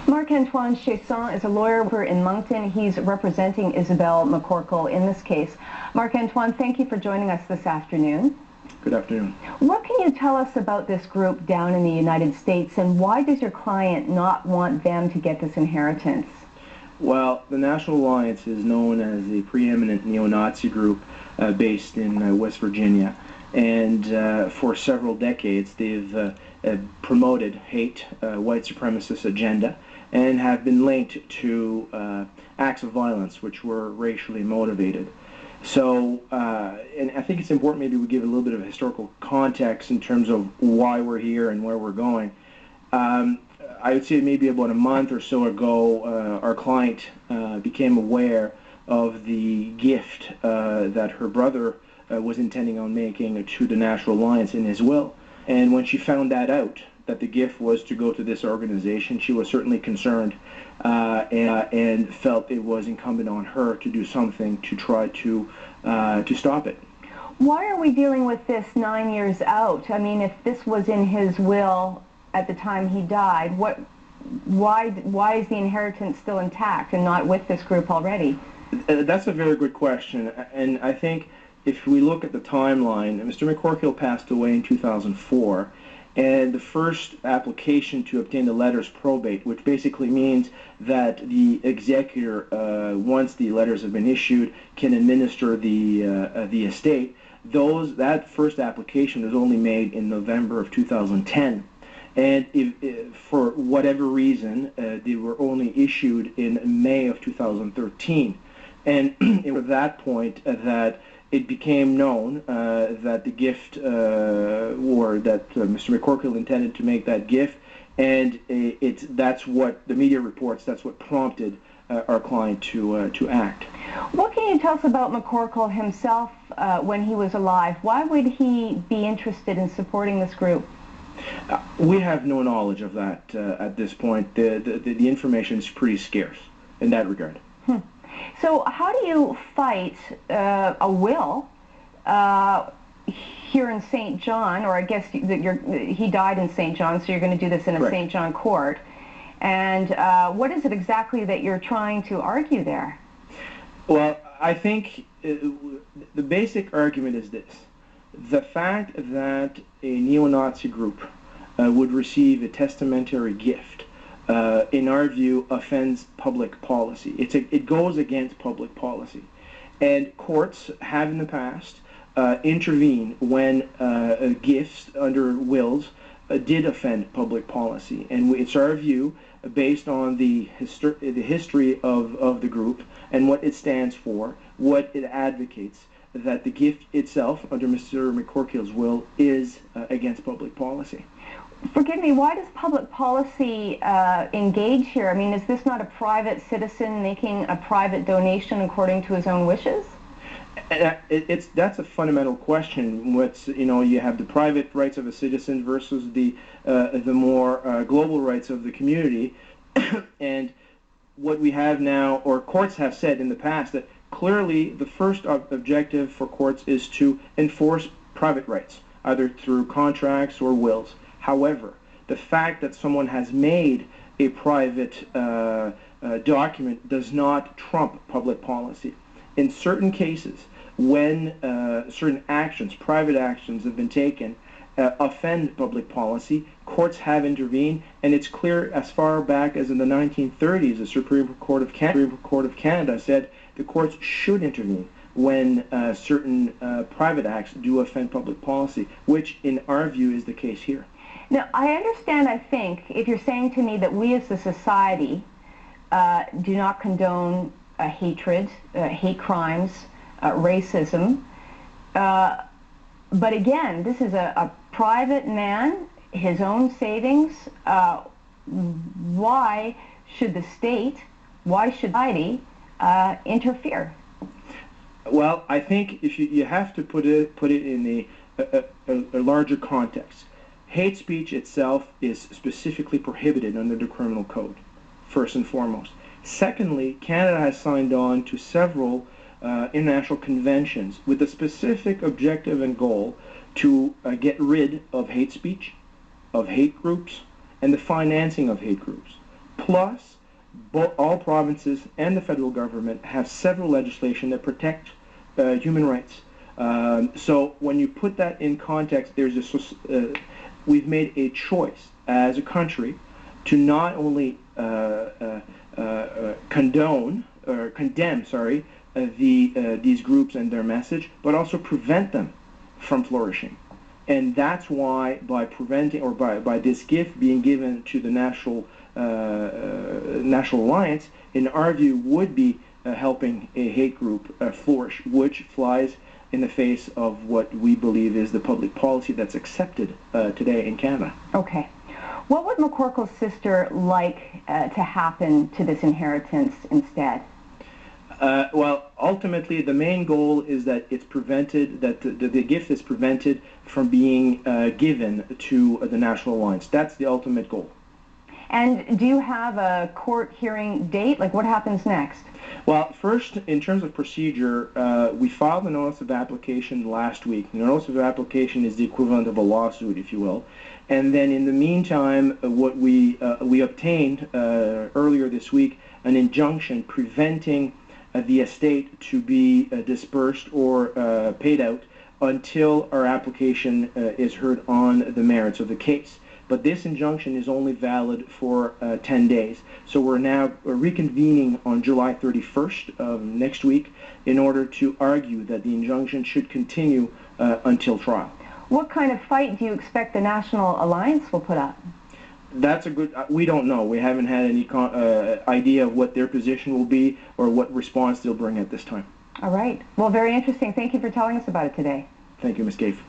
Marc-Antoine Chiasson is a lawyer in Moncton. He's representing Isabelle McCorkle in this case. Marc-Antoine, thank you for joining us this afternoon. Good afternoon. What can you tell us about this group down in the United States, and why does your client not want them to get this inheritance? Well, the National Alliance is known as a preeminent neo-Nazi group based in West Virginia, and for several decades they've promoted hate, white supremacist agenda, and have been linked to acts of violence which were racially motivated. So, and I think it's important maybe we give a little bit of historical context in terms of why we're here and where we're going. I would say maybe about a month or so ago, our client became aware of the gift that her brother was intending on making to the National Alliance in his will. And when she found that out, that the gift was to go to this organization, she was certainly concerned and felt it was incumbent on her to do something to try to stop it. Why are we dealing with this 9 years out? I mean, if this was in his will at the time he died, why is the inheritance still intact and not with this group already? That's a very good question, and I think if we look at the timeline, Mr. McCorkle passed away in 2004, and the first application to obtain the letters probate, which basically means that the executor, once the letters have been issued, can administer the estate. That first application was only made in November of 2010. And if for whatever reason, they were only issued in May of 2013. And it was at that point that it became known that the gift, or that Mr. McCorkle intended to make that gift, and that's what the media reports, that's what prompted our client to act. What can you tell us about McCorkle himself when he was alive? Why would he be interested in supporting this group? We have no knowledge of that at this point. The information is pretty scarce in that regard. So how do you fight a will here in St. John, or I guess he died in St. John, so you're going to do this in a St. John court, and what is it exactly that you're trying to argue there? Well, I think the basic argument is this. The fact that a neo-Nazi group would receive a testamentary gift, in our view, offends public policy. It goes against public policy. And courts have in the past intervened when gifts under wills did offend public policy. And it's our view, based on the history of the group and what it stands for, what it advocates, that the gift itself, under Mr. McCorkle's will, is against public policy. Forgive me, why does public policy engage here? I mean, is this not a private citizen making a private donation according to his own wishes? That's a fundamental question. You have the private rights of a citizen versus the more global rights of the community. And what we have now, or courts have said in the past, that clearly the first objective for courts is to enforce private rights, either through contracts or wills. However, the fact that someone has made a private document does not trump public policy. In certain cases, when certain actions, private actions, have been taken, offend public policy, courts have intervened, and it's clear as far back as in the 1930s, the Supreme Court of Canada said the courts should intervene when certain private acts do offend public policy, which in our view is the case here. Now, I understand, I think, if you're saying to me that we as a society do not condone hatred, hate crimes, racism, but again, this is a private man, his own savings. Why should the state, why should society interfere? Well, I think if you have to put it in a larger context. Hate speech itself is specifically prohibited under the criminal code, first and foremost. Secondly, Canada has signed on to several international conventions with the specific objective and goal to get rid of hate speech, of hate groups, and the financing of hate groups. Plus, all provinces and the federal government have several legislation that protect human rights. So when you put that in context, we've made a choice as a country to not only condemn, these groups and their message, but also prevent them from flourishing. And that's why by preventing, or by this gift being given to the National Alliance, in our view, would be helping a hate group flourish, which flies in the face of what we believe is the public policy that's accepted today in Canada. Okay. What would McCorkle's sister like to happen to this inheritance instead? Well, ultimately, the main goal is that it's prevented, that the gift is prevented from being given to the National Alliance. That's the ultimate goal. And do you have a court hearing date? Like, what happens next? Well, first, in terms of procedure, we filed a notice of application last week. The notice of application is the equivalent of a lawsuit, if you will. And then in the meantime, what we obtained earlier this week, an injunction preventing the estate to be dispersed or paid out until our application is heard on the merits of the case. But this injunction is only valid for 10 days. So we're now reconvening on July 31st of next week in order to argue that the injunction should continue until trial. What kind of fight do you expect the National Alliance will put up? That's a good, we don't know. We haven't had any idea of what their position will be or what response they'll bring at this time. All right. Well, very interesting. Thank you for telling us about it today. Thank you, Ms. Gave.